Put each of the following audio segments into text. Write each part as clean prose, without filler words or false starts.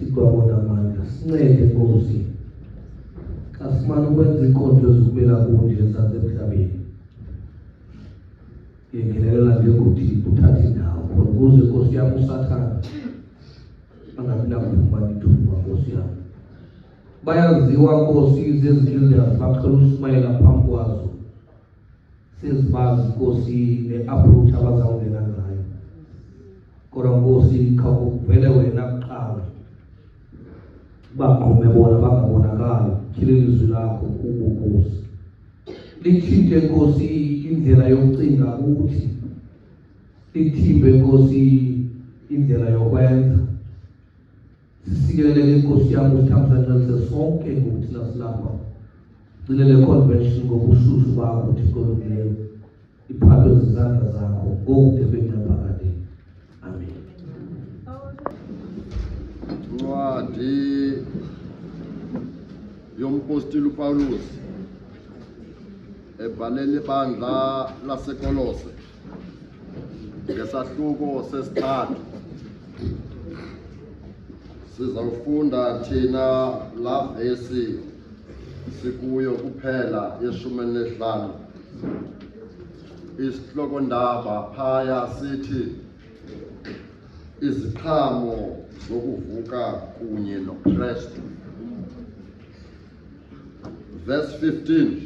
Thixo wabonamandla sincede Nkosi kasimane ukwenza inkonzo ezikubela kunje zasemhlabeni yengenelela njengoThixo uthatha indawo khona ukuze Nkosi yami usathana angabi nakufumana ithuba Nkosi yami bayaziwa Nkosi izizigildas baqhela uSmayela phambi kwazo sezibazi Nkosi ne-approach abazawungena ngayo kodwa Nkosi khawuvele wena kuqala baqhume bona bangabonakali ilizwi lakho kubo Nkosi lithinte Nkosi indlela yokucinga ukuthi lithimbe Nkosi indlela yokwenza sikelele Nkosi yami uthambisane sonke ngokuthi nasilapha gcinele convention ngobushushu bakho Thixo olungileyo iphathwe izandla zakho ngokude benaphakade amen. Ncwadi yomapostoli uPawulos ebhalela ibandla laseKolose ngesahluko sesithathu sizawufunda thina la vesi sikuyo kuphela ye-15 isihloko ndaba phaya sithi iziqhamo zokuvuka kunye noKristu. Verse 15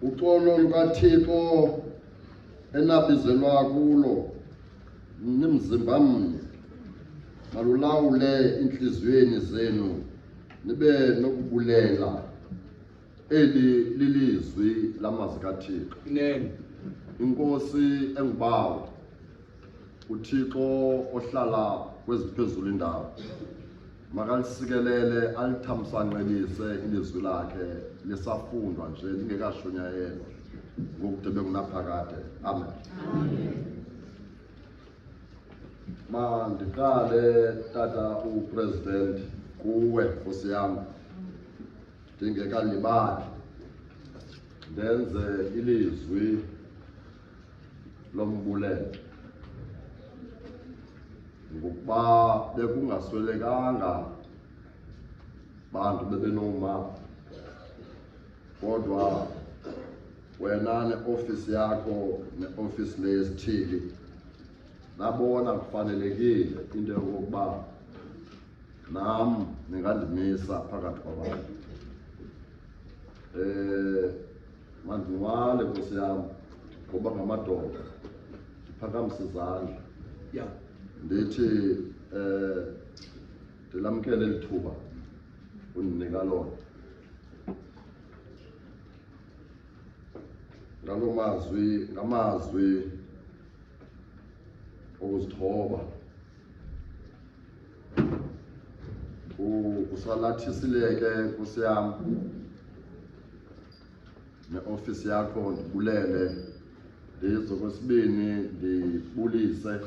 uxolo lukaThixo enabizelwa kulo nimzimba mnye malulawule inhliziyweni zenu nibe nokubulela eli lilizwi lamazwi kaThixo. Inkosi engubawo uThixo ohlala kweziphezulu indawo makalisikelele alithamsanqelise ilizwi lakhe lisafundwa nje lingekashunyayelwa ngokude bengunaphakade amen. Mandiqale tata upresident kuwe Nkosi yami ndingekalibali ndenze ilizwi lombulelo ngokuba bekungaswelekanga bantu bebenoma kodwa wena ne-ofisi yakho ne-ofisi leyesithili nabona kufanelekile into yokokuba nam ningandimisa phakathi kwabantu. Mandinqwale Nkosi yami ngoba ngamadoda ndiphakamise izandla ndithi ndilamkele lithuba undinika lona ngamazwi okuzithoba usalathisileke Nkosi yami ne-ofisi yakho ndibulele ndizo kwesibini ndibulise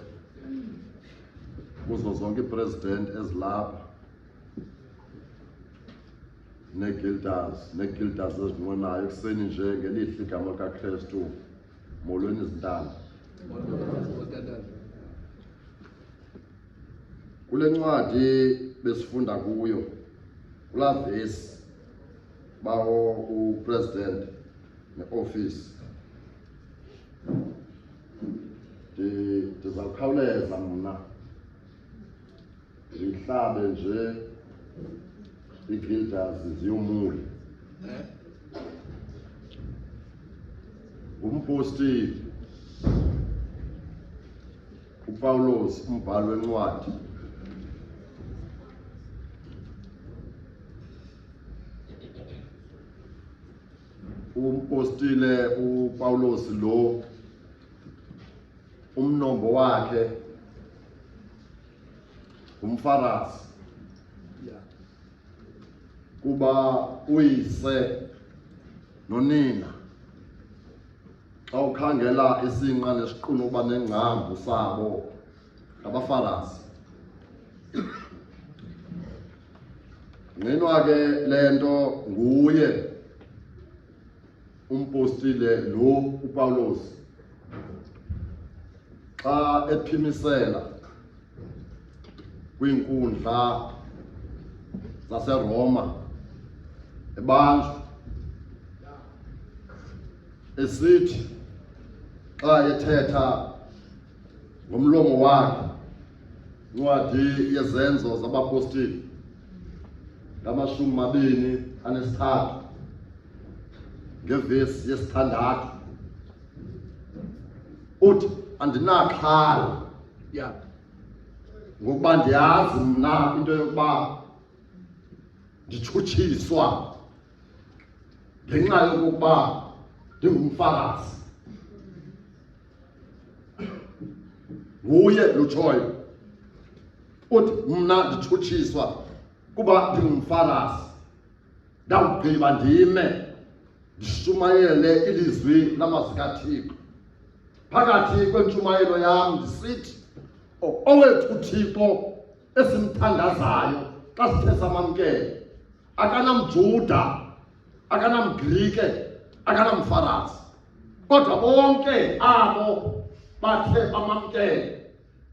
kuzo zonke ipresident ezilapha ne-guilders ezinqwenayo ekuseni nje ngelihle igama likaKristu molweni izintana. Kule ncwadi besifunda kuyo kulaa vesi bawo upresident ne-ofisi ndizawukhawuleza mna zihlabe nje i-guilders ziyomule. Umpostili uPawulos umbhali wencwadi umpostile uPawulos lo umnombo wakhe umfarasi kuba uyise nonina xa ukhangela isinqa nesiqunuba nengcambu sabo ngabafarasi. Ngenwa ke lento nguye umpostile lo uPawulos xa ephimisela kwiinkundla zaseRoma ebanjwa esithi xa ethetha ngomlomo wakhe incwadi yezenzo zabapostoli ngamashumi 23 ngevesi yesithandathu uthi andinaxhala ngokuba ndiyazi mna into yokuba nditshutshiswa ngenxa yokokuba ndingumFarisi. Nguye lutshoyo uthi mna nditshutshiswa kuba ndingumFarisi, ndawugqiba ndime ndishumayele ilizwi lamazwi kaThixo. Phakathi kwentshumayelo yam ndisithi owethu Thixo esimthandazayo xa sithe samamkele akanamJuda, akanamGrike, akanamFarisi, kodwa bonke abo bathe bamamkele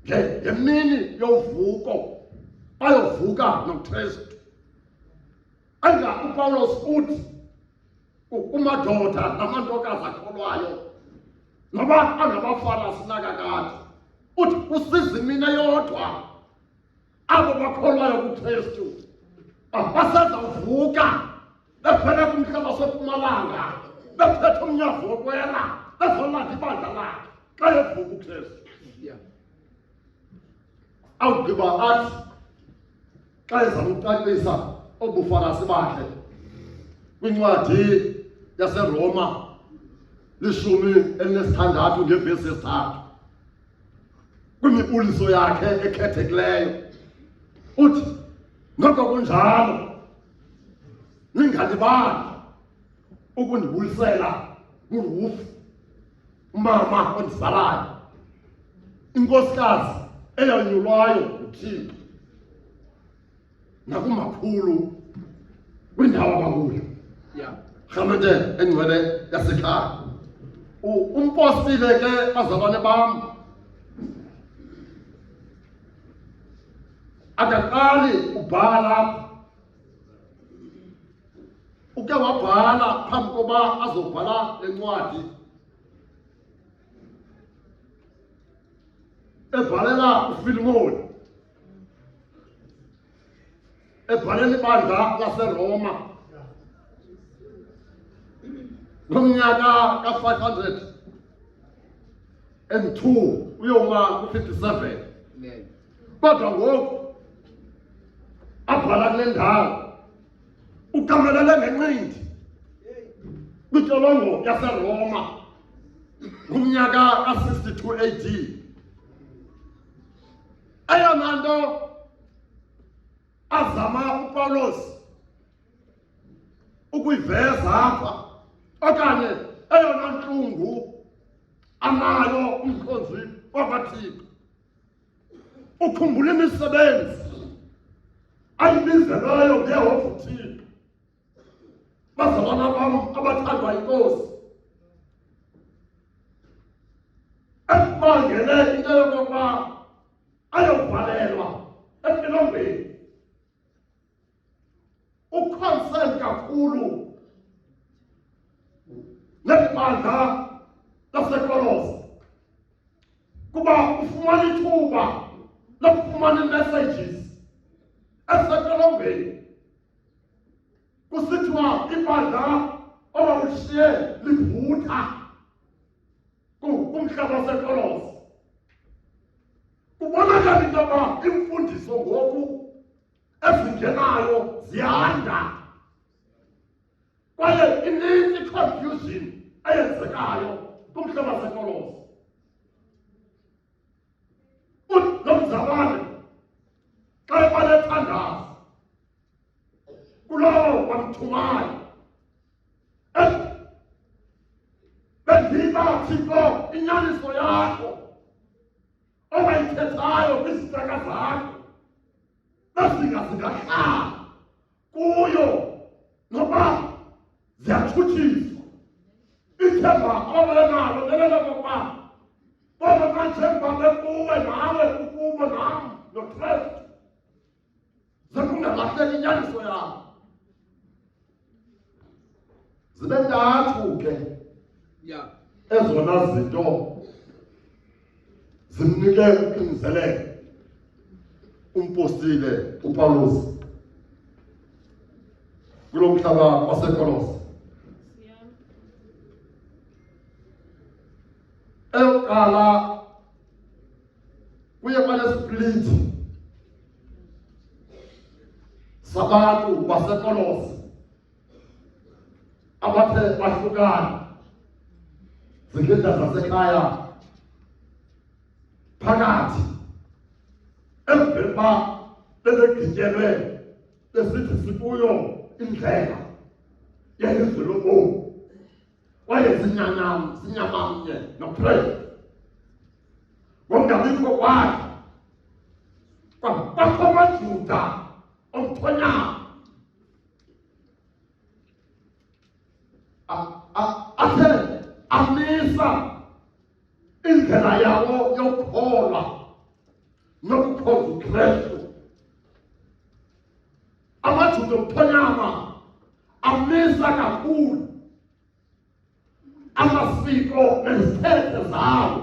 ngemini yovuko bayovuka noKristu. Anga uPawulos uthi kumadoda namantokazi akholwayo noba angabaFarisi nakakade, uthi kusizi mina yodwa abo bakholwayo kuKristu basazawuvuka befele kumhlaba soMpumalanga bephethe umnyavu wokwela bezolanda ibandla lakhe xa evuka uKristu. Awugqiba athi xa ezawucacisa obuFarisi bakhe kwincwadi yaseRoma 16 ngevesi yesi-3 kwimibuliso yakhe ekhethekileyo uthi noko kunjalo ningalibali ukundibulisela uRufu umama ondizalayo, inkosikazi eyanyulwayo nguThixo nakumakhulu kwindawo abakuyo rhamente engcwele yasekhaya. Umpostile ke bazalwane bam akaqali ubhala lapha, uke wabhala phambi koba azobhala le ncwadi ebhalela uFilimoni, ebhalela ibandla laseRoma ngomnyaka ka-502 uyoma ku-57. Kodwa ngoku abhala kule ndawo ukamelele ngenqindi kwintolongo yaseRoma ngomnyaka ka-62 AD. Eyona nto azama uPawulos ukuyiveza apha, okanye eyona ntlungu anayo umkhonzi wakaThixo, ukhumbula imisebenzi ayibizelweyo ngehofu Thixo. Bazalwana bam abathandwa yiNkosi, ekubangele into yokokuba ayobhalelwa empilongweni, ukhonsent kakhulu nebandla laseKolose kuba ufumana ithuba lokufumana ii-messages esetolongweni. Kusithiwa ibandla owawushiye livutha kumhlaba waseKolose. Kubonakala into yoba imfundiso ngoku ezingenayo ziyanda, kwaye ininzi i-confusion eyenzekayo kumhlaba waseKolose. Nomzalwane xa ebanethandazo kulowo wamthumayo, bendiba Thixo inyaniso yakho owayithethayo kwiziteka zakho bezingahlala kuyo noba ziyathutshiswa. Ithemba obenalo lelelokokuba bona kanjengoba bekuwe nawe ukubo nam noKristu zibe ntathu ke Yeah. ezona zinto zimnike uqiniselelo umpostile uPaulus kulo mhlaba waseKolose. Eyokuqala kuye kwalesplit sabantu baseKolose abathe bahlukana zingeda zasekhaya phakathi emveni uba bebegityelwe besithi sikuyo indlela yelizwe lobomi kwaye sinyamamnye noKristu ngokungabikho kwakhe kwakho amaJuda omthonyama athe amisa indlela yawo yokukholwa nokukholwa uKristu. AmaJuda omthonyama amisa kakhulu amasiko nezithethe zawo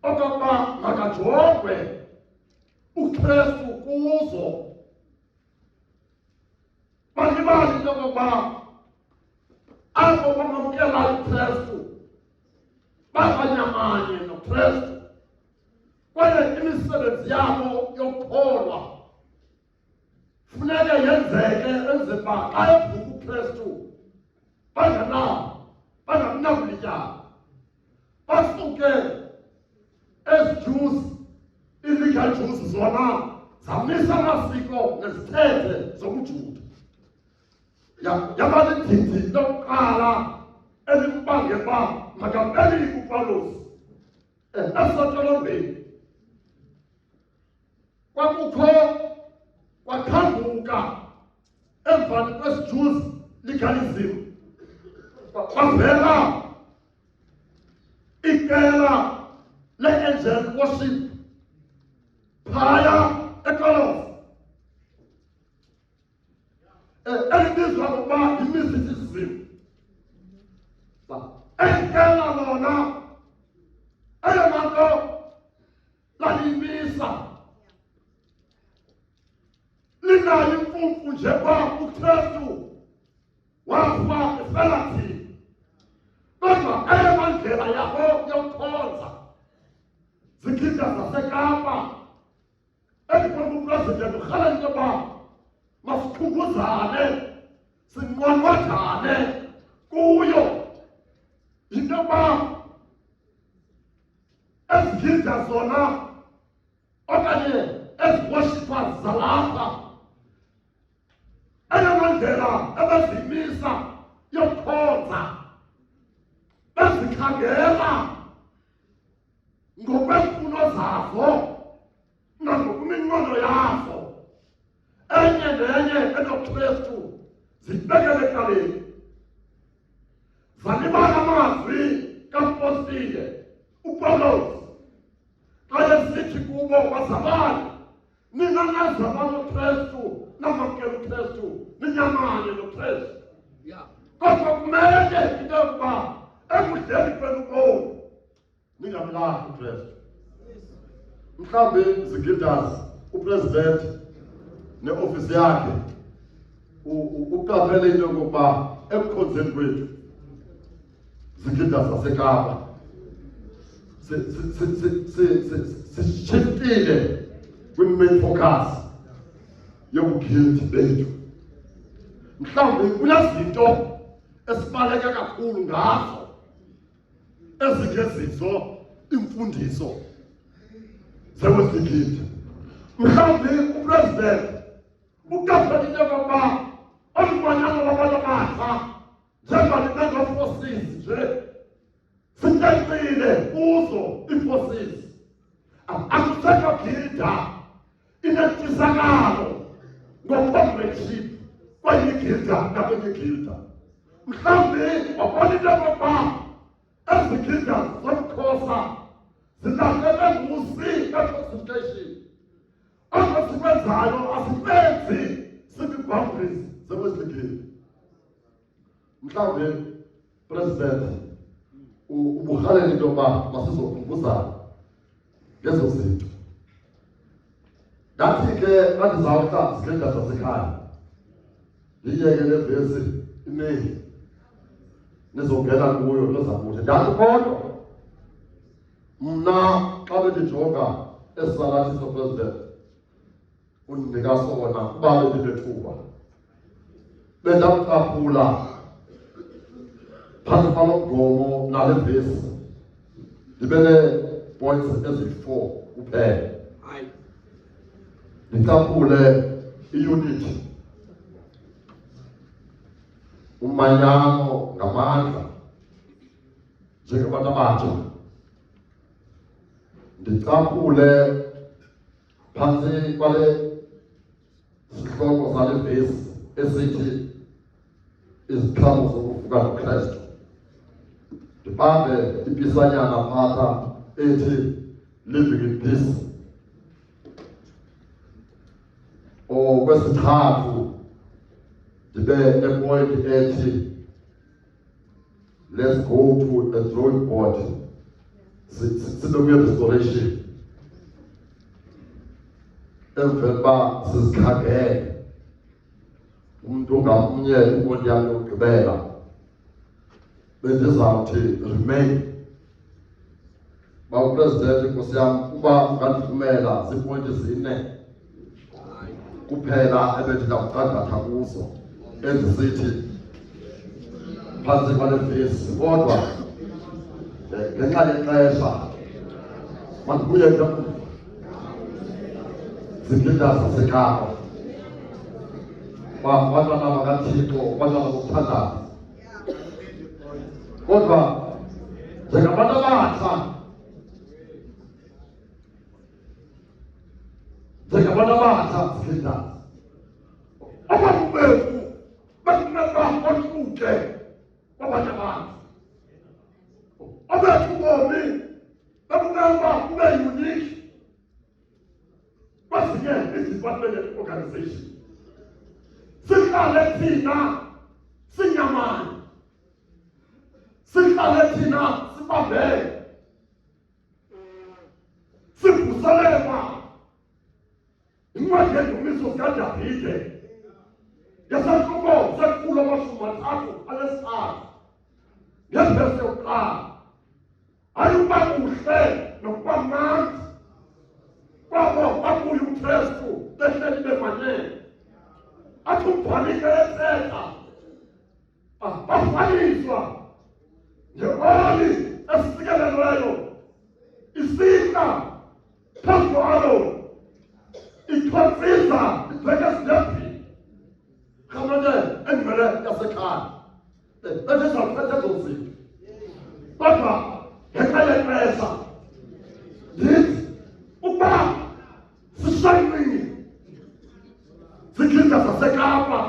okokuba makajongwe uKristu kuzo. Balibali into yokokuba abo bamamkela uKristu babanyamanye noKristu kwaye imisebenzi yabo yokukholwa funeka yenzeke enzela uba xa evuka uKristu bangabunakulityala basuke ezi-Jews, ii-legal Jews zona zamisa amasiko nezithethe zobuJuda. Yaba lididi lokuqala elimbangela uba makapelike uPaulus esentolongweni. Kwakhambuka emvani kwesi-Jews legalism kwavela iqela le-angel worship phaya eKolose elibizwa ngokuba yi-mysticism. Iqela lona eyona nto laliyimisa linayo imfumfu nje uba uKristu wafa efela thina, kodwa eyona ndlela yabo yokukhonza zigida zaseKapa endibona uPresident urhalela into yoba masikhunguzane sinqwanqwadane kuyo yinto yoba ezigida zona okanye ezi-worshippers zalapha eyona ndlela ebezimisa yokukhonza bezikhangela ngokweemfuno zazo nangokwemiqondo yazo enye nenye enoKristu zibekele ecaleni. Zalibala amazwi kampostile uPaulus xa esithi kubo bazalwane, nina nazalwa noKristu namamkela uKristu ninyamanye noKristu. Kodwa kumele into yokuba ekudleni kwenu kobu ningamlahli uKristu. Mhlawumbi zigildas uPresident neofisi yakhe uqaphele into yokokuba ekukhonzeni kwethu zigildas zaseKapa sishiftile kwi-main focus yobuguilty bethu. Mhlawumbi kunezinto esibaleke kakhulu ngazo ezingezizo imfundiso zewezigidi. Mhlawumbi uPresident uqaphele into yokokuba olumanyano lwabantu abatsha njengalinengo-forces nje sitecile kuzo ii-forces. Akusekho gilda inentshisakalo ngo-comradeship kwenye igilda nakwenye igilda. Mhlawumbi wabona into yokokuba ezi gilda zomXhosa zilahlele ngusi ka-concentration. Oko sikwenzayo asibenzi sikwi-boundaries zewezigidi. mhlawumbe president ubuhalele into yoba masizokhumbuzana ngezo zinto. Ndathi ke xa ndizawuhlala zigenda zasekhaya ndiyeke le vesi iningi nizongena kuyo nozakuthi ndathi kodwa mna xa bendijonga esalathi sopresident undinika sona kuba bendinethuba bendamcaphula phantsi kwalo mgomo nale vesi ndibe nee-points ezi-4 kuphela. Ndicaphule i-unity, umanyano ngamandla njengabantu abatsha. Ndicaphule phantsi kwale sihloko sale vesi esithi iziqhamo zokuvuka noKristu. Ndibambe ipisanyana phatha ethi living in peace. Okwesithathu ndibe nepoint ethi let's go to a drawing board. Sibe restoration. Emveni uba sizikhangele umntu ngamnye ipoint yakhe yokugqibela bendizawuthi remain. Bawupresident inkosi yam uba ungandivumela ziipointi 4 kuphela ebendinawuqandatha kuzo endisithi phantsi kwale vesi, kodwa ngenxa yexesha mandibuye zigida zaseKapa abantwana bakaThixo, abantwana bokuthandaza. Kodwa njengabantu abatsha, zigida abantu bethu bafuneka basuke kwabanye abantu. Abethu bomi bafuneka kube unique. Basinye i-department organization. Sihlale thina sinyamani. Sihlale thina sibambene. Sivuselelwa incwadi yendumiso zikaDavide yesahluko sekhulu amashumi 3 ngevesi yokuqala. Ayuba kuhle nokuba mnandi kwabo babuye uKristu behleli bemanyene. Athi umbhalike ethetha bafaliswa ngebali esikelelweyo isihla phezu kwalo ikhonfisa ibheke esidebhini khamane engcwele yasekhaya ebezawuphethe ezo zinto. Kodwa ngenxa yexesha ndithi ukuba sishayinile zigida zaseKapa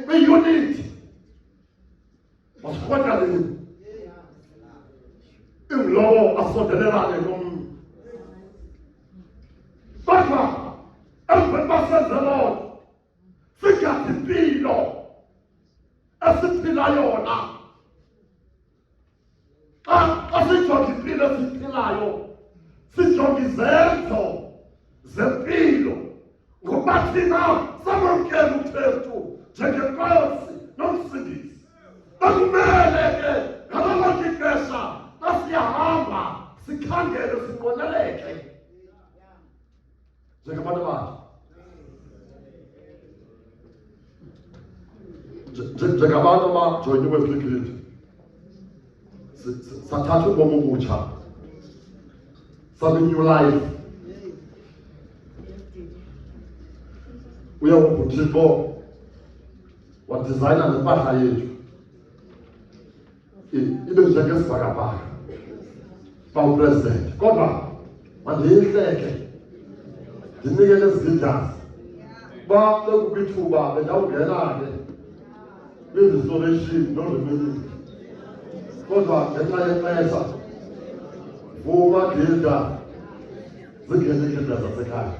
kwi-unity masirhotaleni ingulowo asondelelane nomnye. Kodwa emveni basenze loo nto sigade impilo esiphila yona. Xa sijonga impilo esiphilayo sijonga izenzo zempilo ngokuba thina samamkela uKristu njengenkosi nomsindisi. Bekumele ke ngalo lonke ixesha xa siyahamba sikhangele sinqweneleke njengabantu abatsha, njengabantu abajoyiniwe kwikristu. Sathatha ubomi obutsha, sabe new life. Uyawuba uThixo wadizayina nempahla yethu ibe njengesibhakabhaka bawupresident. Kodwa mandiyihleke ndinike nezigidasi uba bekukwithuba bendawungena ke kwi-restoration no-remaining. Kodwa ngenxa yexesha vuma gilda zingene iigilda zasekhaya.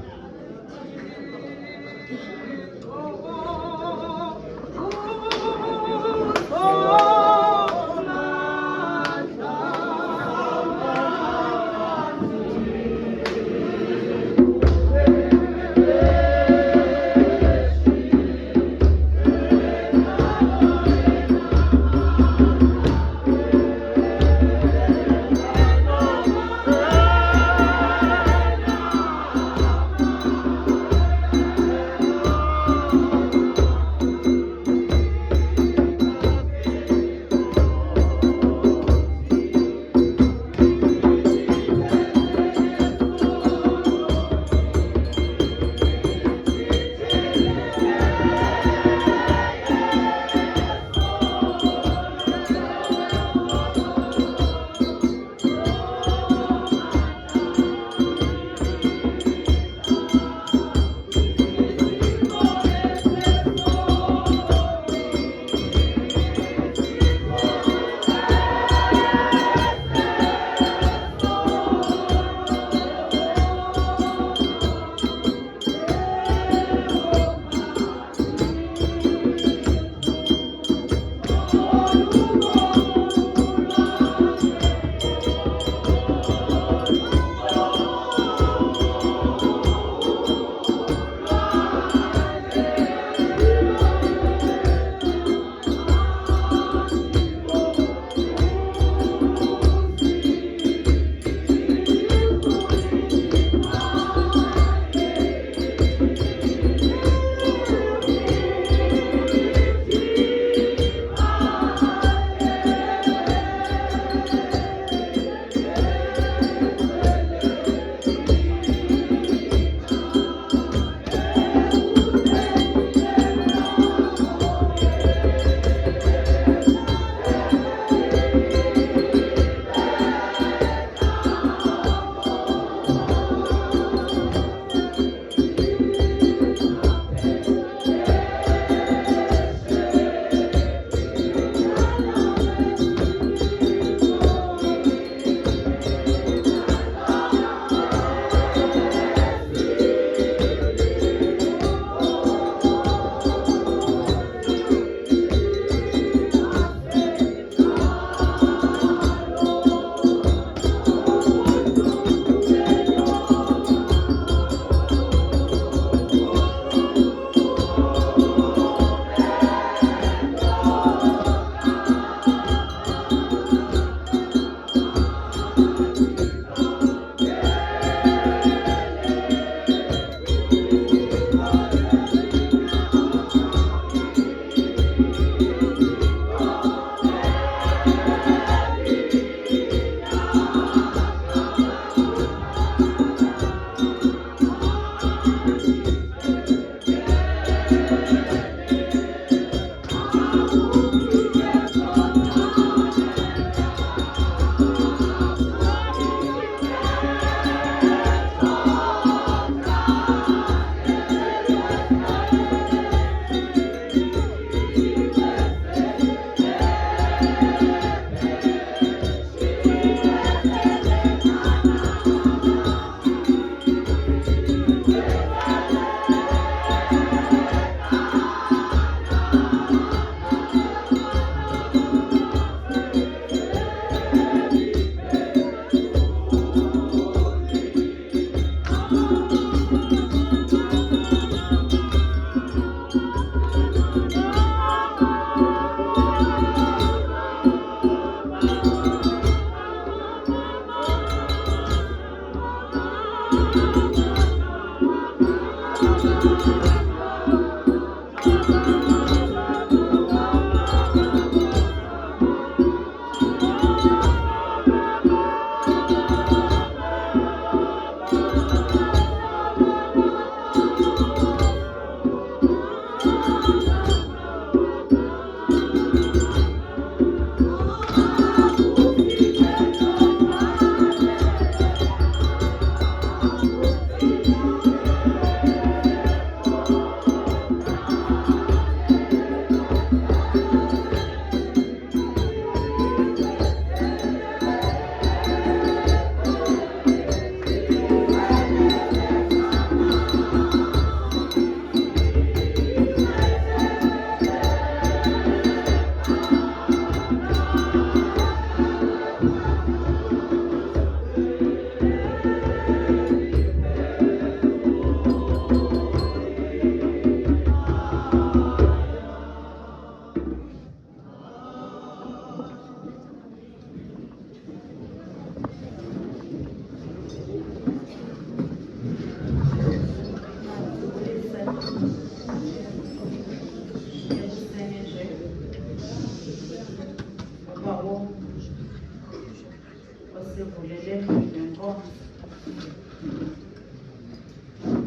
Osivulele nenkonzo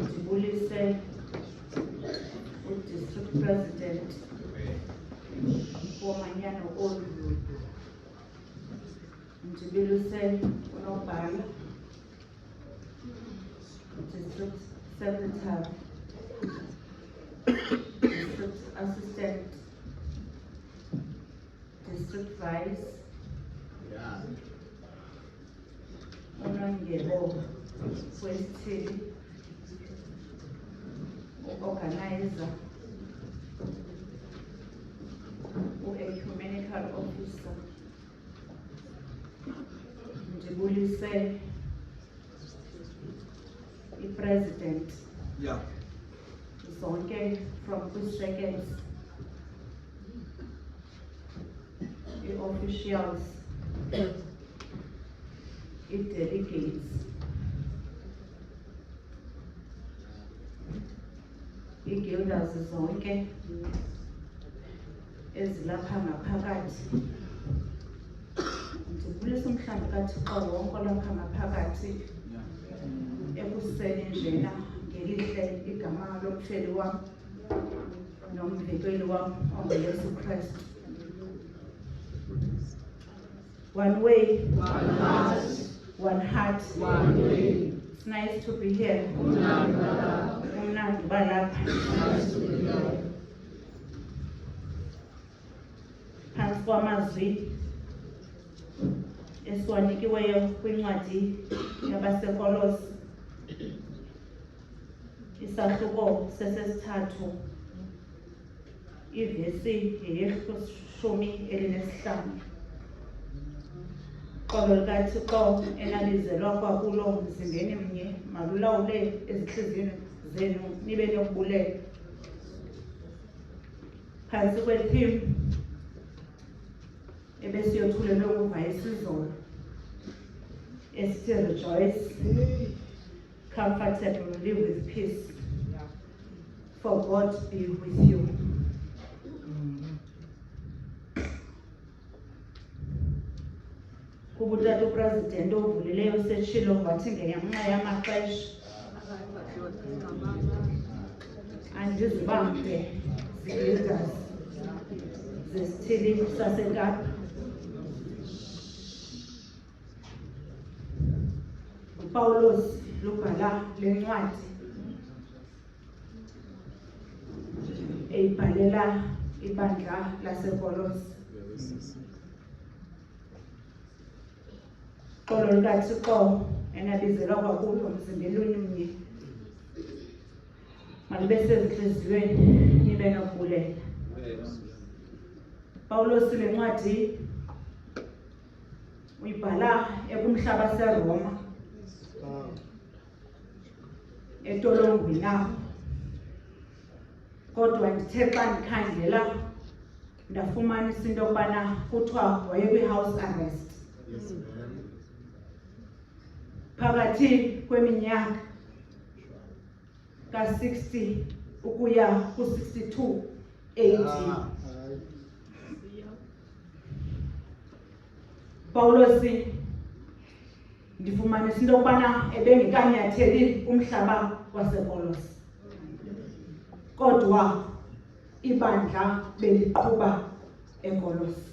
ndibulise uDistrict President womanyano olu, ndibulise unobhala, District Secretary, District Assistant, District Vice, unongebo wesithili, u-organizer, u-ecumenical officer, ndibulise i-president, zonke from kwi-seconds, i-officials, i-delegates, i-guilders zonke ezilapha ngaphakathi, ndibulisa umhlambi kaThixo wonke olapha ngaphakathi ekuseni njena ngelihle igama lomfeli wam nomvikeli wam onguYesu Kristu. One way, one heart, one heart, one way. It's nice to be here. Umnandi balapha. Phantsi kwamazwi esiwanikiweyo kwincwadi yabaseKolosi, isahluko sesesithathu, ivesi ye-15. Xolo likaThixo enalizelwa kwakulo mzimbeni mnye, malulawule ezintliziyweni zenu nibe nokubulela. Phantsi kwe-theme ebesiyothulelwe ukuva isizolo esithi rejoice, comfortable, live with peace, for God be with you. Kubutata upresident ovulileyo setshilo wathi ngenxa yamaxesha andizibambe zi-leaders zesithili saseKapa. uPawulos lubhala le ncwadi eyibhalela ibandla laseKolosi. Xolo likaThixo enabizelwa kwakulo mzimbeni mnye, malube sezintliziyweni nibe nokubulela. Pawulos le ncwadi uyibhala ekumhlaba seRoma, etolongweni apho. Kodwa ndithe xa ndikhangela ndafumanisa into yokubana kuthiwa wayekwi-house arrest phakathi kweminyaka ka-60 ukuya ku-62 AD. Pawulos ndifumanisa into yokubana ebengekanyatheli umhlaba waseKolosi, kodwa ibandla beliqhuba eKolosi.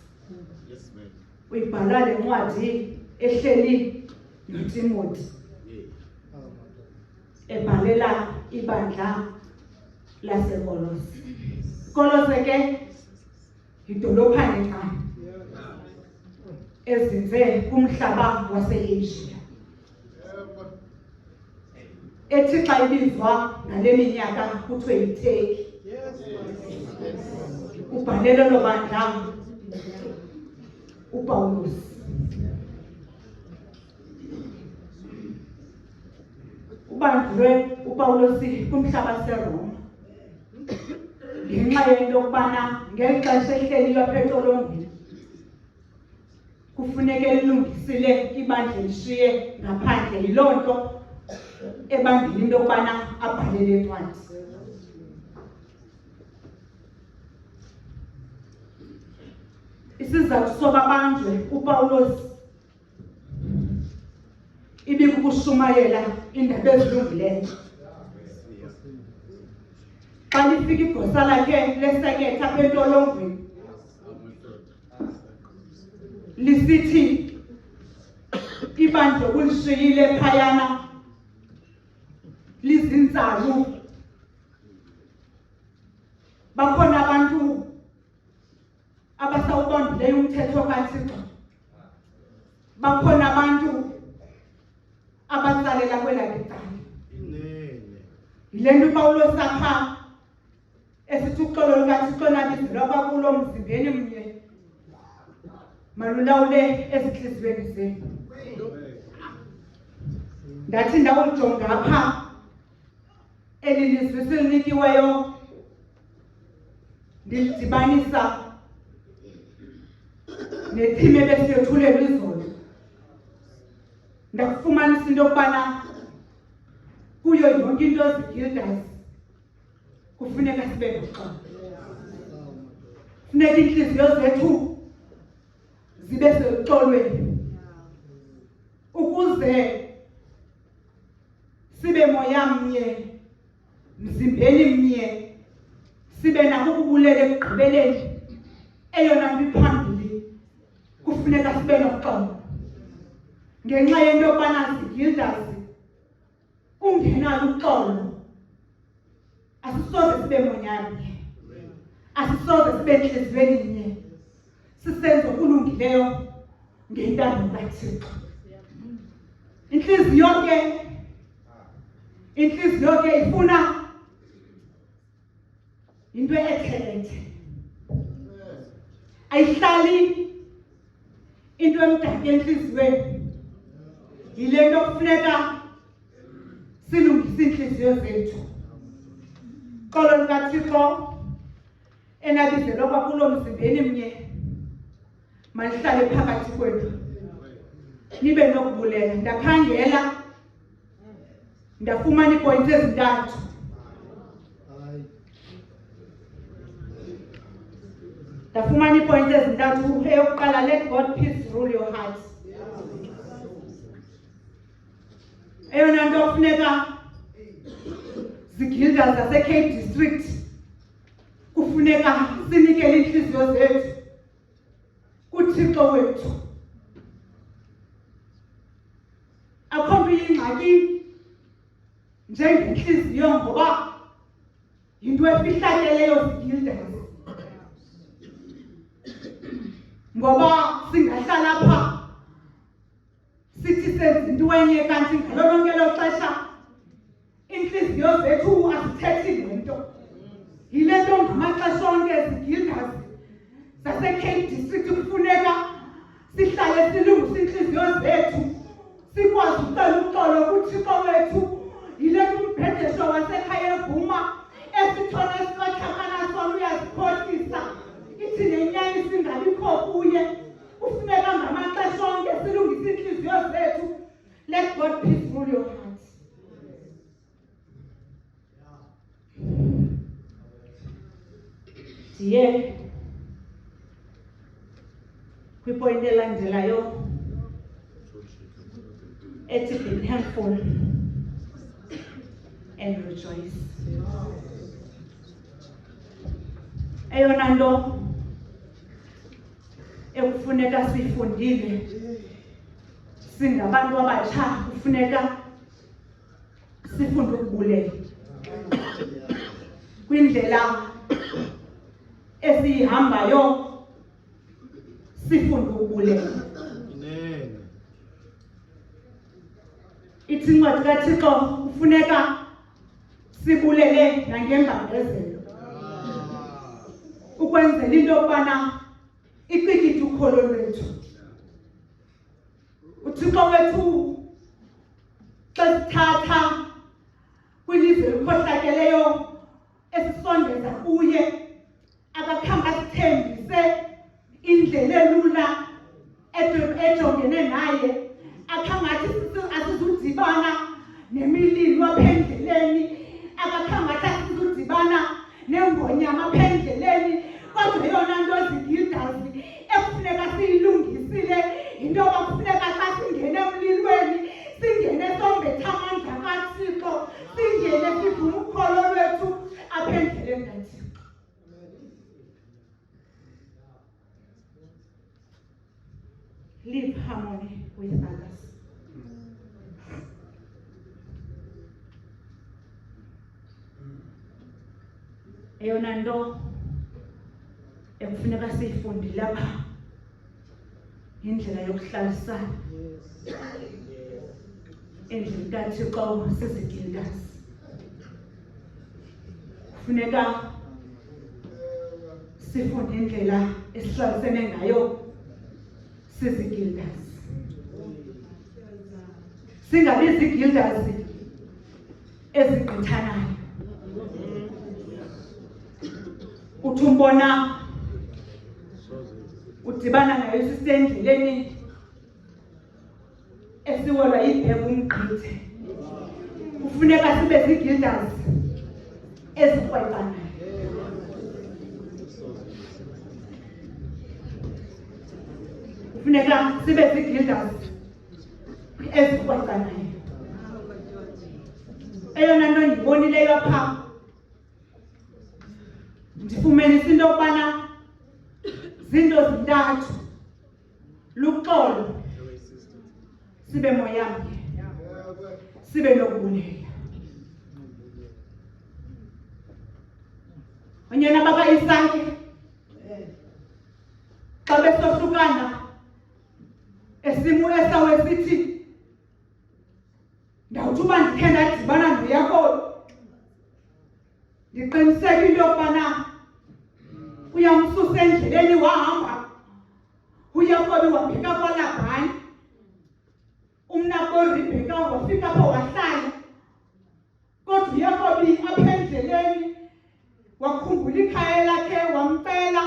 Uyibhala le ncwadi ehleli noTimothy, ebhalela ibandla laseKolosi. Kolose ke yidolophana encane ezinze kumhlaba wase-Asia, ethi xa ibizwa ngale minyaka kuthiwe yiTurkey. Ubhalele lo bandla uPawulos. Ubandlwe uPawulos kumhlaba waseRoma ngenxa yento yokubana ngeli xesha ehleli apha entolongweni kufuneke lilungisile ibandla lishiye ngaphandle. Yiloo nto ebambile into yokubana abhale le ncwadi. Isizathu soba banjwe uPawulos ibikukushumayela indaba ezilungileyo. Xa lifika igosa lakhe leseketha apha entolongweni lisithi ibandla kulishiyile phayana lizintsalu, bakhona abantu abasawubambileyo umthetho kaThixo, bakhona abantu abatsalela kwelaa icala. Yile nto uPawulos apha esithi uxolo lukaThixo nabizelwa kwakulo mzimbeni mnye malulawule ezintliziyweni zenu. Ndathi ndawujonga apha eli lizwi silinikiweyo ndilidibanisa nethime ebesiyethulelwa izolo, ndakufumanisa into yokubana kuyo yonke into zigildas kufuneka sibe noxolo. Funeka iintliziyo zethu zibe seluxolweni ukuze sibe moya mnye, mzimbeni mnye, sibe nako ukubulela ekugqibeleni. Eyona nto iphambili kufuneka sibe noxolo ngenxa yento yokubana zigildas ungenalo uxolo asisoze sibe monyamnye, asisoze sibe entliziyweni nye, sisenze okulungileyo ngentando kaThixo. Intliziyo ke ifuna into ethelete, ayihlali into emdaka entliziyweni. Yile nto kufuneka silungise iintliziyo zethu. Xolo lukaThixo enabizelwa kwakulo mzimbeni mnye malihlale phakathi kwethu, nibe nokubulela. Ndakhangela ndafumana iipoints ezintathu. Eyokuqala, let God peace rule your heart. Eyona nto kufuneka zigildas zase-Cape District kufuneka sinikele iintliziyo zethu kuThixo wethu. Akho nto iyingxaki njengentliziyo, ngoba yinto efihlakeleyo zigildas. Ngoba singahlala apha sithi senza into enye kanti ngalo lonke elo xesha iintliziyo zethu azithethi ngento. Yile nto ngamaxesha onke zigildas zase-Cape District kufuneka sihlale silungise iintliziyo zethu, sikwazi ucela uxolo kuThixo wethu. Yile nto umbhedesho wasekhaya evuma esithole sibathakana sona uyazikhohlisa, ithi nenyani singabikho kuye. Kufuneka ngamaxesha onke silungise iintliziyo zethu. Let God peace rule your heart. ndiye kwipoint elandelayo ethi be thankful and rejoice. Eyona nto ekufuneka siyifundile singabantu abatsha kufuneka sifunde ukubulela kwindlela esiyihambayo, sifunde ukubulela. Ithi incwadi kaThixo kufuneka sibulele nangembandezelo ukwenzela into yokubana iqikithe ukholo lwethu. uThixo wethu xa sithatha kwilizwe elikhohlakeleyo esisondeza kuye, akakhange asithembise indlela elula ejongene naye, akhange athi asizudibana nemililo apha endleleni, akakhange athi asizudibana nengonyama apha endleleni. Kodwa eyona nto zigildazi ekufuneka siyilungisile yinto yoba kufuneka xa singene emlilweni singene sombetha amandla kaThixo, singene sivume ukholo lwethu apha endleleni kaThixo. Live harmony with others. Eyona nto ekufuneka siyifundile apha indlela yokuhlalisana endlini kaThixo sizigildazi. Kufuneka sifunde indlela esihlalisene ngayo sizigildazi, singabi zigildazi ezigqithanayo. Uthi umbona udibana nayo sisendleleni esiwelwa yibheka umgqithe. Kufuneka sibe zigildazi ezikrweqanayo. Kufuneka sibe zigildazi ezikrweqanayo. Eyona nto ndibonileyo apha, ndifumanisa into yokubana zinto zintathu: luxolo, sibe moyamnye, sibe nokubulela. Onyana baka-Isaki xa besohlukana, esimu esawu esithi ndawuthi uba ndikhe ndadibana noYakobi, ndiqiniseka into yokubana uyamsusa endleleni wahamba uYakobi wabheka kwaLabhani, umnako uRibheka wafika apho wahlala. Kodwa uYakobi apha endleleni wakhumbula ikhaya lakhe, wamcela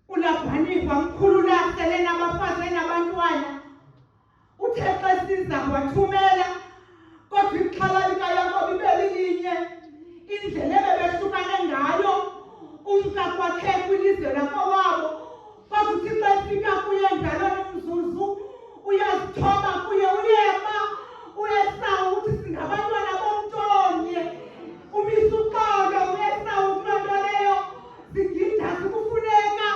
uLabhani, wamkhulula sele nabafazi nabantwana. Uthe xa siza wathumela, kodwa ixhala likaYakobi belilinye, indlela ebebehlukane ngayo umka kwakhe kwilizwe lakowabo. Kodwa uthi xa efika kuye njalo nomzuzu uyazithoba kuye uyema uEsawu, uthi singabantwana bomntu omnye. Umisa uxolo uEsawu kuloo nto leyo. Zigildazi kufuneka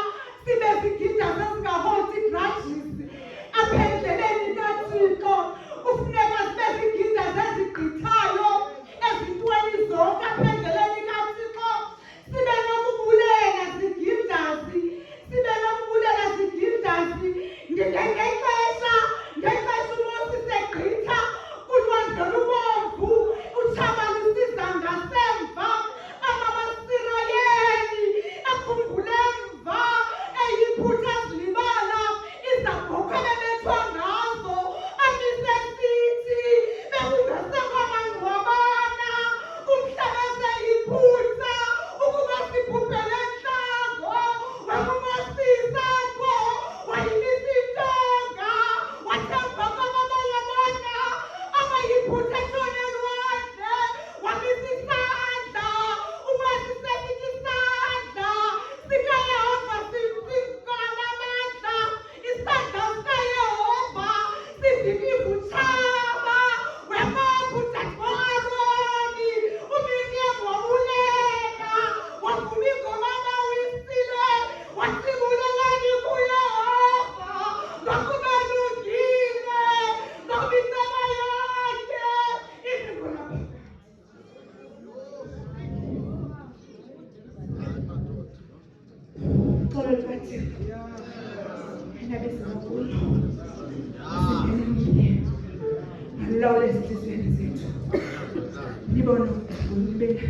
sibe zigildazi ezingaholdi grudges apha endleleni kaThixo. Kufuneka sibe lukaThixo enabizela kulo sibene ngalawula ezinhliziyweni zethu nibone ukubuleka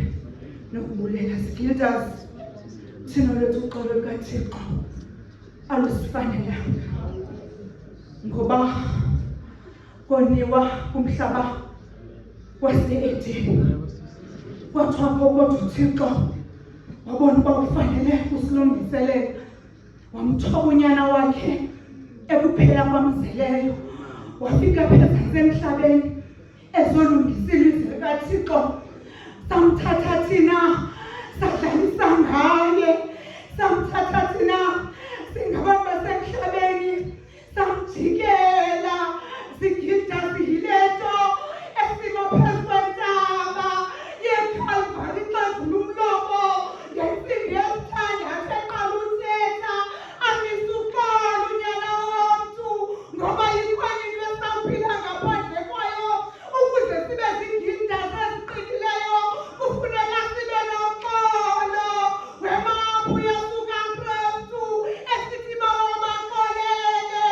nokubulela Guilders thina lethu uxolo lukaThixo alusifanelanga ngoba koniwa kumhlaba wase-Edeni kwathiwa kodwa uThixo wabona uba kufanele usilungiselele wamthoba unyana wakhe ekuphela kwamzeleyo wafika phezulu emhlabeni ezolungisa ilizwi likaThixo samthatha thina sadlalisa ngaye samthatha thina singabantu basemhlabeni samjikela sigida sihilento esimo phezu kwentaba yeKhalvari xazula umlomo ngensimbi yesithandathu eqala uthetha amisuxolo unyana womntu ngoba yikhona into esawuphila ngaphandle kwayo ukuze sibe zigida eziqinileyo kufuneka sibe noxolo wemaphu yasuka Kristu esithi bawabaxolele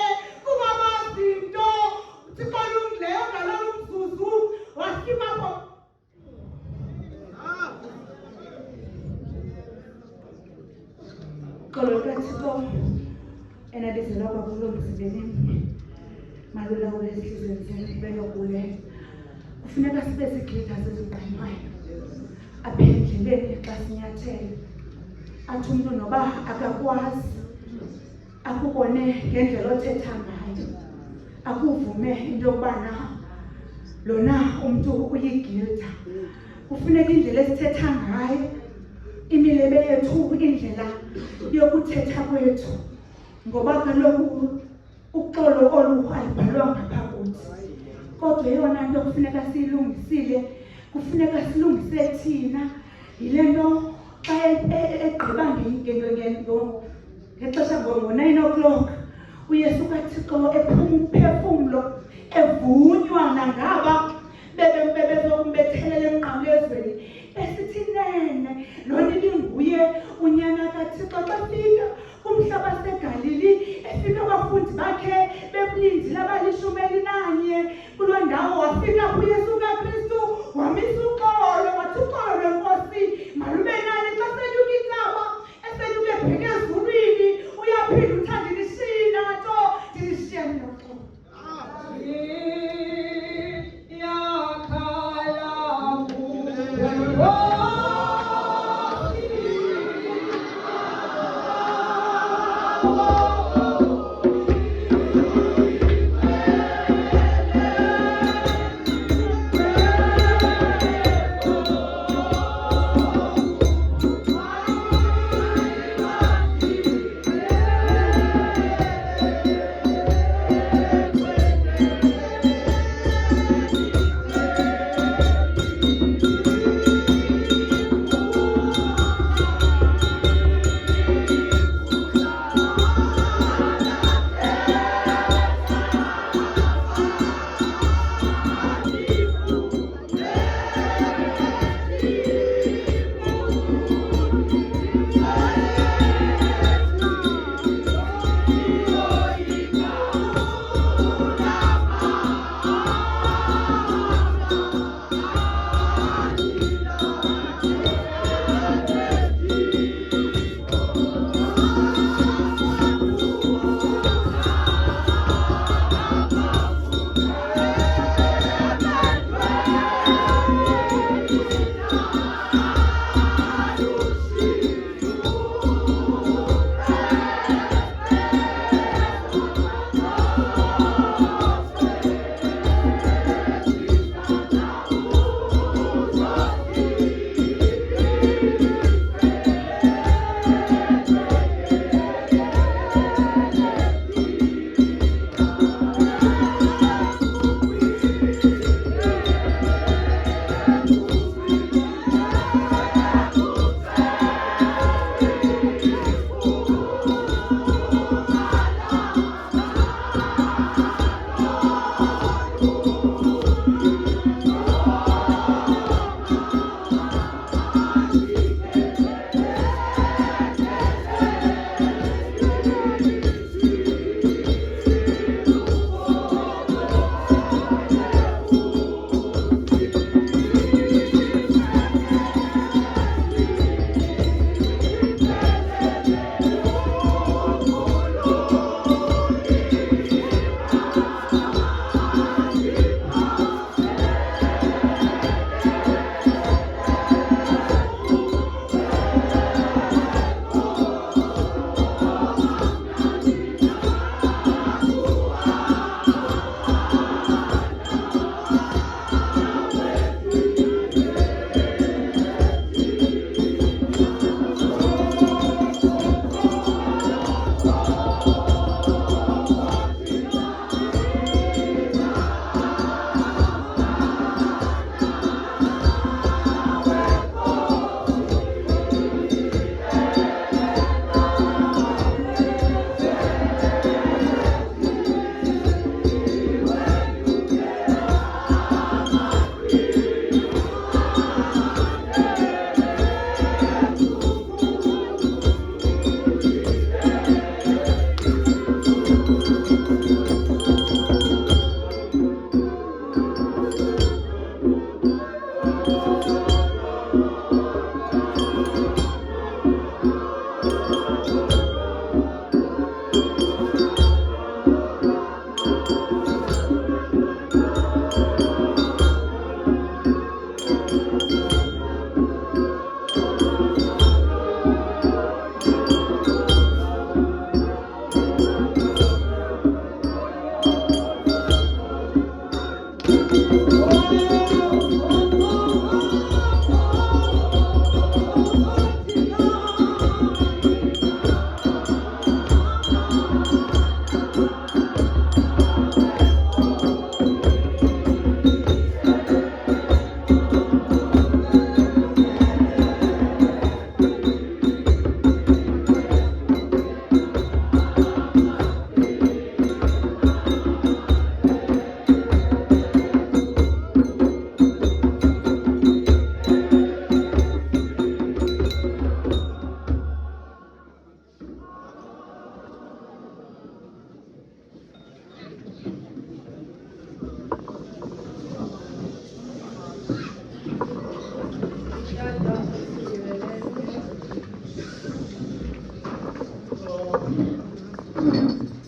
kuba bazinto sikolungileyo ngalolu mzuzu wasima xolo lukaThixo enabizelwa kwakulo mzibeleni malulawula ezinhliziyweni zethu benokulela kufuneka sibe zigida zezigqanywayo apha endleleni xa sinyathela athi umntu noba akakwazi akubone ngendlela othetha ngayo akuvume into yokubana lona umntu uyigilda kufuneka indlela esithetha ngayo imilebe yethu indlela yokuthetha kwethu ngoba kaloku uxolo olu alibhalwanga ngapha kuthi kodwa eyona nto kufuneka siyilungisile kufuneka silungise thina yile nto xa egqiba ngexesha ngo-9 o'clock uyesu kaThixo ephuma umphefumlo evunywa nangaba bebezokumbethelela emnqamlezweni esithi nene lona ibinguye unyana kaThixo xa fika kumhlaba seGalili efika abafundi bakhe bemlindile abali-11 kuloo ndawo wafika kuyesu kaKristu wamisa uxolo wathi uxolo lwenkosi malube nani xa senyuka intaba esenyuka ebheke ezulwini uyaphinda uthanda ndilishiyina nto ndilishiyani noxolo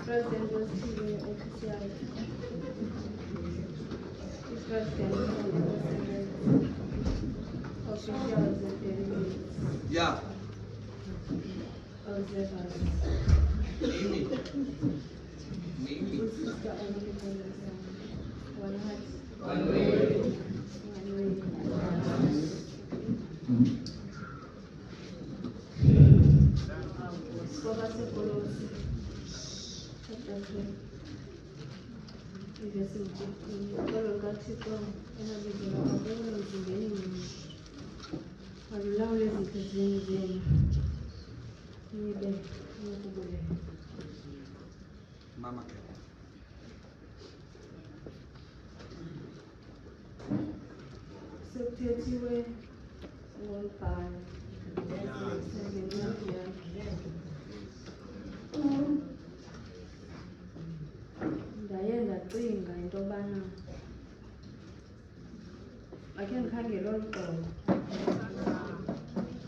President was TV official. His president officials and delegates. Yeah. Observers. With Sister Olivia Anderson. One heart. One way. One way. Scoba Sepolos. Ngolo kaThixo enabizela kakhulu emzimbeni wenu. Alulawule ezinhliziyweni zenu. Nibe nokubulela. Mama. Sekuthethiwe ngombhalo. Sengencwadi yakhe. Ndaye ndacinga into yobana akhe ndikhangele olu xolo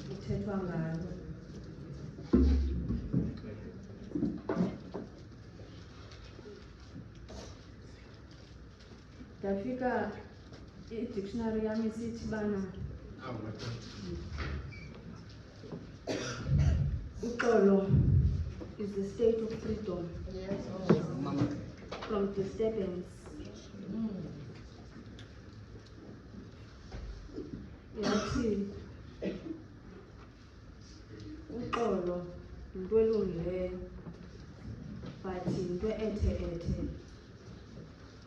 kuthethwa ngalo. Ndafika i-dictionary yam isithi bana uxolo is the state of freedom from disturbance. Yathi uxolo yinto elungileyo but yinto ethe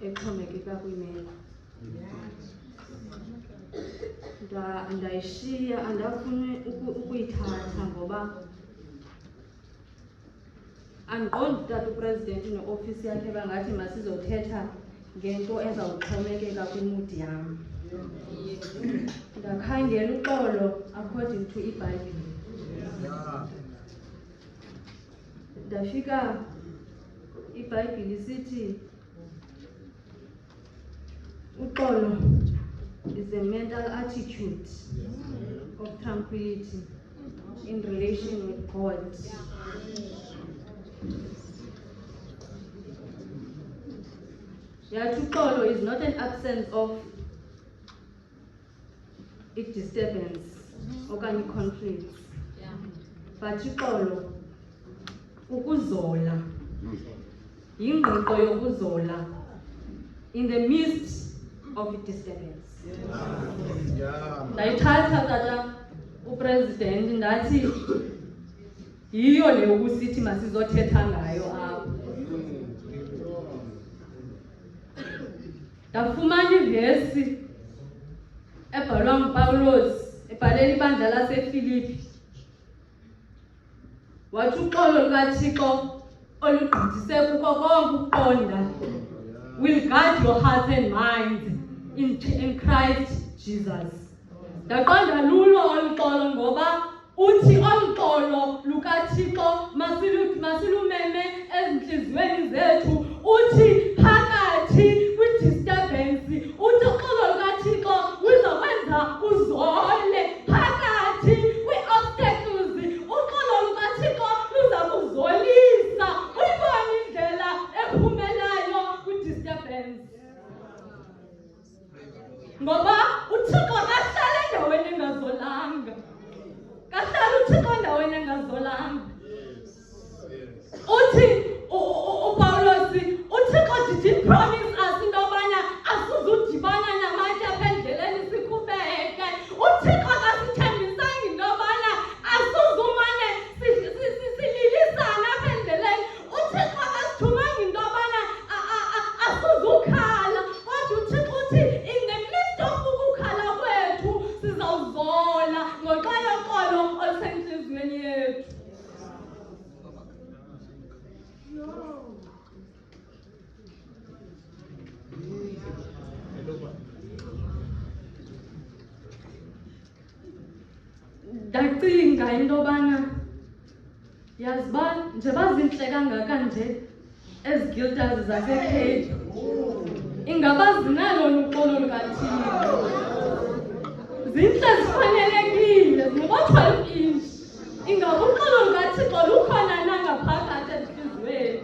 exhomekeka kwimeko. Ndayishiya andafuni ukuyithatha ngoba andiqondi tata upresident neofisi yakhe bangathi masizothetha ngento ezawuxhomekeka kwimudi yam. Ndakhangela uxolo according to iBhayibhile. Ndafika iBhayibhile isithi uxolo is a mental attitude of tranquility in relation with God. Yathi uxolo is not an absence of a disturbance okanye conflict, but uxolo ukuzola, yingqiqo yokuzola in the midst of a disturbance. Ndayithatha tata upresident ndathi yiyo le ukusithi masizothetha ngayo apha. Ndafumana ivesi ebhalwa nguPawulos ebhalela ibandla laseFilipi. Wathi uxolo lukaThixo olugqithise kuko konke ukuqonda will guard your hearts and minds in Christ Jesus. Ndaqonda lulo oluxolo ngoba uthi oluxolo lukaThixo masilumeme ezinhliziyweni zethu. Uthi phakathi kwi-disturbance uthi uxolo lukaThixo luzakwenza uzole phakathi kwi-obstacles, uxolo lukaThixo luza kuzolisa uyibone indlela ephumelayo kwi-disturbance. Ngoba uThixo kahlala endaweni engazolanga. Kahlala uThixo endaweni engazolanga. Uthi uPawulos, uThixo did he promise us into yobana asizudibana namatye apha endleleni sikhubeke. UThixo akasithembisanga into yobana asizumane sililisana apha endleleni. UThixo akasithumanga into yobana asizukhala. Kodwa uThixo uthi in the midst of ukukhala kwethu sizawuzola ngoxa yoxolo olusentliziyweni yethu. Ndacinga into yobana yazi uba njeba zintle kangaka nje ezi guilders zaseCape, ingaba zinalo uxolo lukaThixo. Zintle zifanelekile, zinobo-12 inch. Ingaba uxolo lukaThixo lukhona nangaphakathi ezintliziyweni.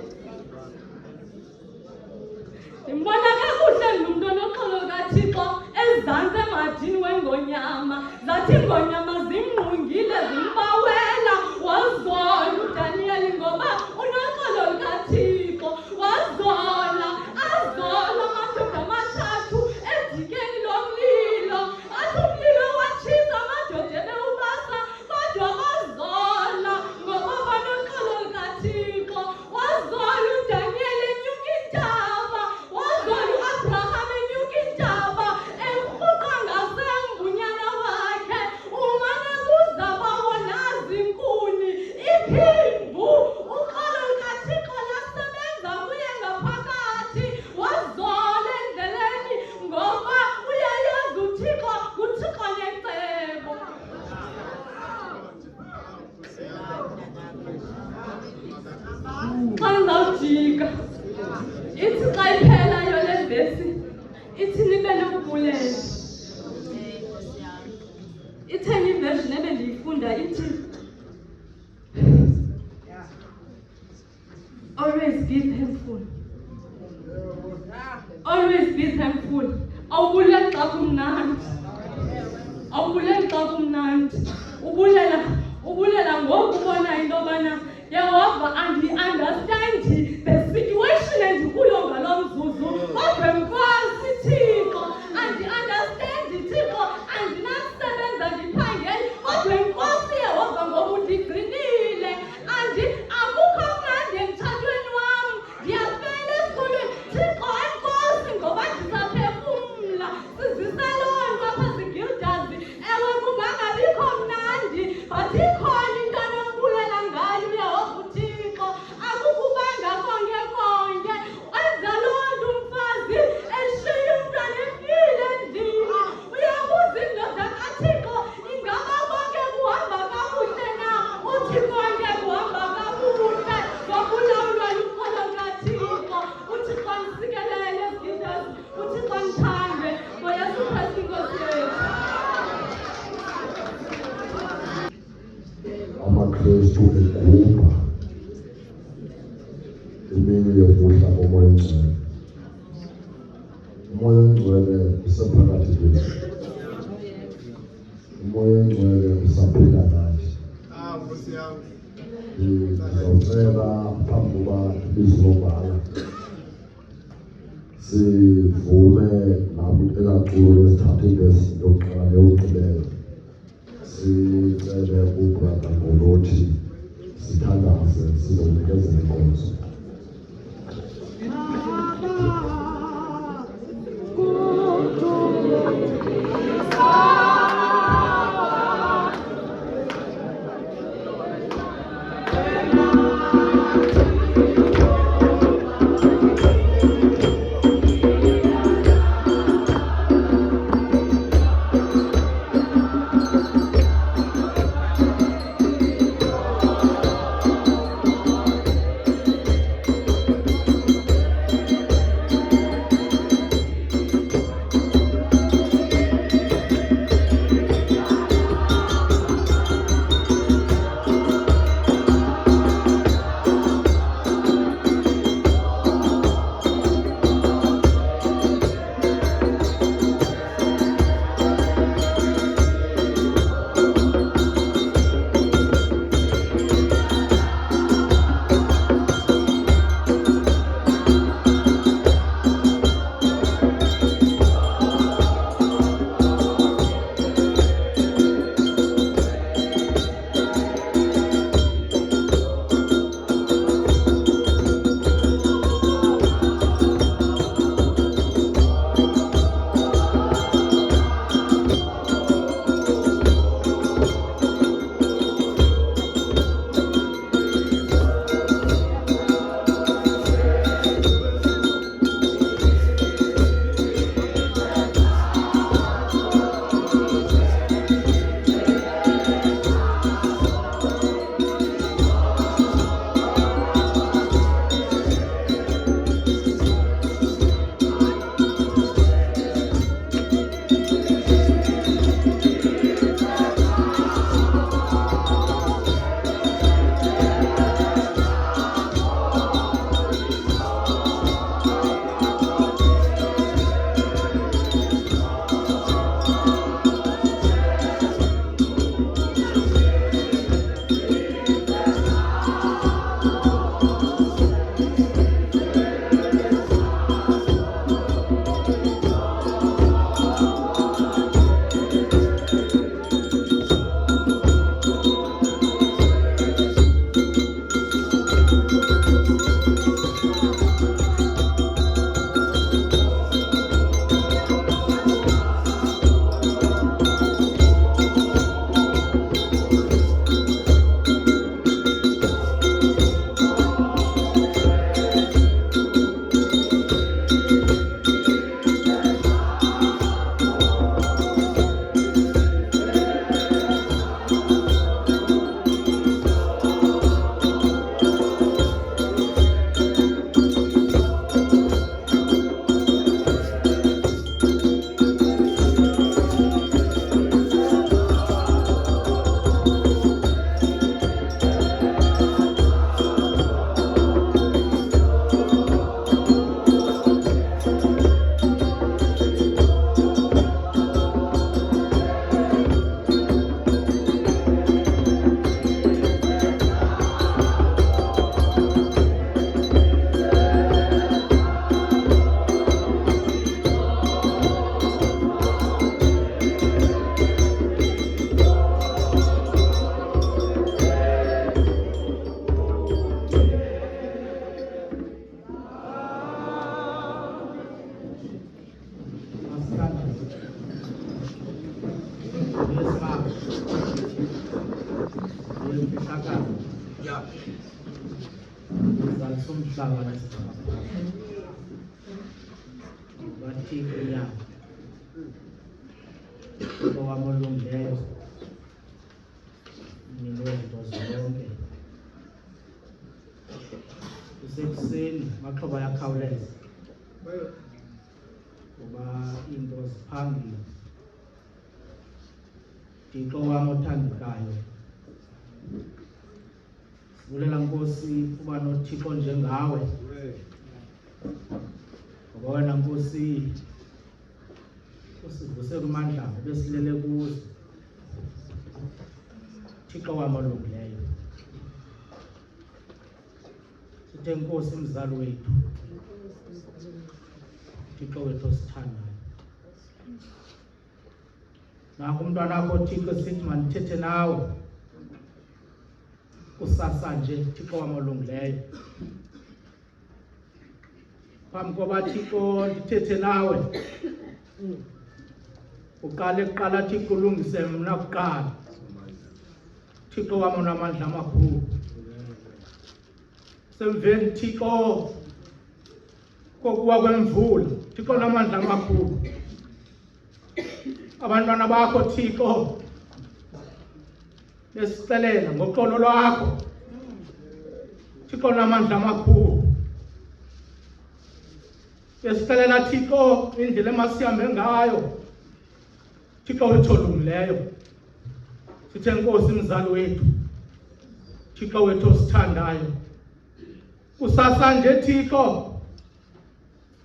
Ndimbona kakuhle ngumntu onoxolo lukaThixo ezantsi emadini wengonyama. Zathi iingonyama zimngqungile zimbawela, wazola uDaniel ngoba unoxolo lukaThixo. Wazola, azola amadoda amathathu edikeni lomlilo. Athi umlilo watshisa amadoda ebewubasa, kodwa wazola ngoba banoxolo lukaThixo. Wazola uDaniel enyuka intaba, wazola uAbraham enyuka intaba, erhuqa ngasemva unyana wakhe. Umane buza bawo nazi inkuni, iphimbo. Uxolo lukaThixo lasebenza kuye ngaphakathi. Wazola endleleni ngoba uyayazi uThixo, nguThixo necebo. Xa ndizawujika ithi xa iphelayo le vesi ithi nibe nokubulela. Itheni iversion ebendiyifunda ithi always be thankful. Always be thankful. Awubuleli xa kumnandi. Awubuleli xa kumnandi. Ubulela ngoku ubona into yobana Yehova andi-understand the situation endikuyo ngalo mzuzu. Kodwa enkosi Thixo, andi-understand Thixo, andinakusebenza ndiphangele. Kodwa enkosi Yehova ngoba undigcinile. Akukho mnandi emtshatweni wam, ndiyafela esikolweni. Thixo enkosi ngoba ndisaphefumla. Sizisa loo nto apha zigildazi. Ewe kungangabikho mnandi, but ikhona into anokubulela ngayo Yehova uThixo. Akukubanga konke konke. Wenza loo nto umfazi eshiya umntwana efile endlini. Uyabuza indoda kaThixo, ingaba konke kuhamba kakuhle na? Uthi konke kuhamba kakuhle ngokulawulwa lukholo lukaThixo. UThixo ndisikelele ezigildazi, uThixo ndithande ngoYesu Kristu inkosi yethu. AmaKristu egubha imini yokuhla komoya ongcwele. Umoya ongcwele usephakathi kwethu. Umoya ongcwele usaphila nathi. Ndizawucela phambi koba ilizwi lobhala sivume elaa-culo lesithathu ivesi yokuqala neyokugqibela. Sicele ubrother Ngolothi sithandaze sizonikezela inkonzo. lesimanga lemfihlakalo somhlaba bathiko yabo owami olungileyo ninezinto zonke kusekuseni maxhoba yakhawuleza ngoba into ziphambili. Thixo wami othandekayo, sibulela Nkosi kuba noThixo njengawe, ngoba wena Nkosi usivuse kumandla besilele kuzo. Thixo wami olungileyo, sithe Nkosi mzali wethu, Thixo wethu osithandayo, nangu umntwana wakho Thixo sithi mandithethe nawe kusasa nje. Thixo wami olungileyo, phambi koba Thixo ndithethe nawe, kuqala Thixo ulungise mna kuqala. Thixo wami onamandla amakhulu, semveni Thixo kokuwa kwemvula, Thixo onamandla amakhulu, abantwana bakho Thixo besicelela ngoxolo lwakho, Thixo onamandla amakhulu, besicelela Thixo indlela emasihambe ngayo. Thixo wethu olungileyo, sithe Nkosi mzali wethu, Thixo wethu osithandayo, kusasa nje Thixo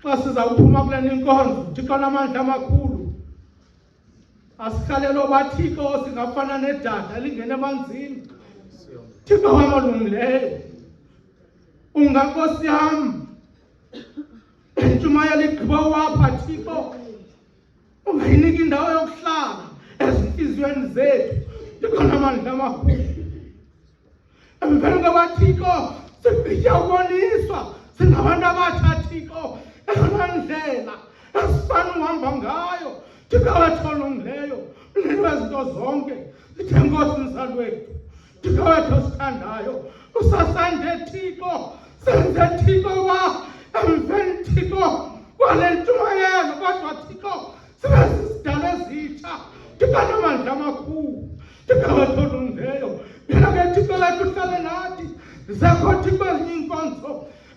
xa sizawuphuma kule nkonzo, Thixo onamandla amakhulu, asikhalelo bathixo singafana nedada lingene emanzini. Thixo wami olungileyo, ungankosi yami intshumayelo igqiba wapha Thixo, ungayiniki indawo yokuhlala ezinhliziyweni zethu. Thixo onamandla amakhulu, emveni kwabathixo sigqitya uboniswa singabantu abatsha Thixo, eyona ndlela esifana uhamba ngayo. Thixo wethu olungileyo, unini wezinto zonke, sithe Nkosi mzali wethu, Thixo wethu osithandayo, usasande Thixo, senze Thixo uba emveni Thixo kwale ntshumayelo kodwa Thixo sibe sisidala ezitsha. Thixo onamandla amakhulu, Thixo wethu olungileyo, yena ke Thixo wethu uhlale nathi. Zikho Thixo ezinye iinkonzo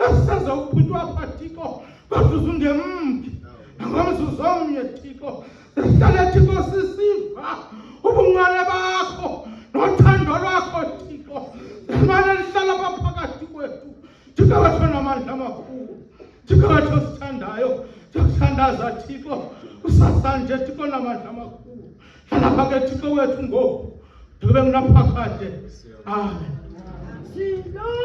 esisezawuqhutywa apha Thixo, kodwa uzungemki nangomzuzu omnye Thixo. Sihlale Thixo sisiva ubungcwele bakho nothando lwakho Thixo, limane lihlala apha phakathi kwethu. Thixo wethu onamandla amakhulu, Thixo wethu osithandayo, siyakuthandaza Thixo kusasa nje Thixo onamandla amakhulu. Hlala apha ke Thixo wethu ngoku ndibe kunaphakade. Amen. Silondoloze